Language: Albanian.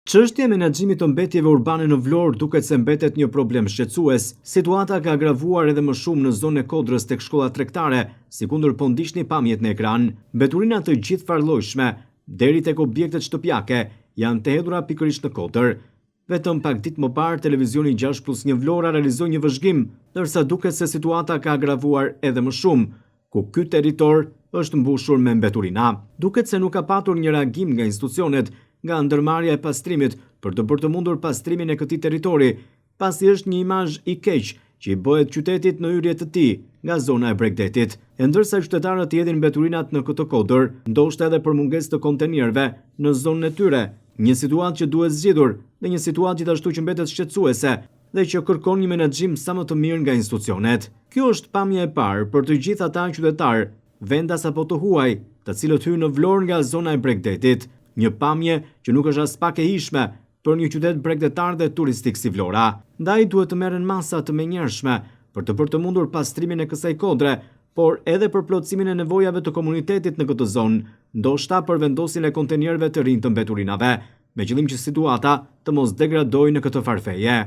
Çështja e menaxhimit të mbetjeve urbane në Vlorë duket se mbetet një problem shqetësues. Situata ka agravuar edhe më shumë në zonën e Kodrës tek shkolla tregtare, sikundër po ndiqni pamjet në ekran. Mbeturina të gjithfarllojshme deri tek objektet shtëpiake janë të hedhura pikërisht në Kodër. Vetëm pak ditë më parë, televizioni 6+1 Vlora realizoi një vëzhgim, ndërsa duket se situata ka agravuar edhe më shumë, ku ky territor është mbushur me mbeturina. Duket se nuk ka patur një reagim nga institucionet, nga ndërmarrja e pastrimit për të bërë të mundur pastrimin e këtij territori, pasi është një imazh i keq që i bëhet qytetit në hyrje të tij nga zona e Bregdetit. E ndërsa qytetarët i hedhin mbeturinat në këtë Kodër, ndoshta edhe për mungesë të kontenierëve në zonën e tyre, një situatë që duhet zgjidhur dhe një situatë gjithashtu që mbetet shqetësuese dhe që kërkon një menaxhim sa më të mirë nga institucionet. Kjo është pamja e parë për të gjithë ata qytetarë, vendas apo të huaj, të cilët hyn në Vlorë nga zona e Bregdetit. Një pamje që nuk është as pak e hijshme për një qytet bregdetar dhe turistik si Vlora. Ndaj duhet të merren masa të menjëhershme për të bërë të mundur pastrimin e kësaj kodre, por edhe për plotësimin e nevojave të komunitetit në këtë zonë, ndoshta për vendosjen e kontenierëve të rinj të mbeturinave, me qëllim që situata të mos degradojë në këtë farfeje.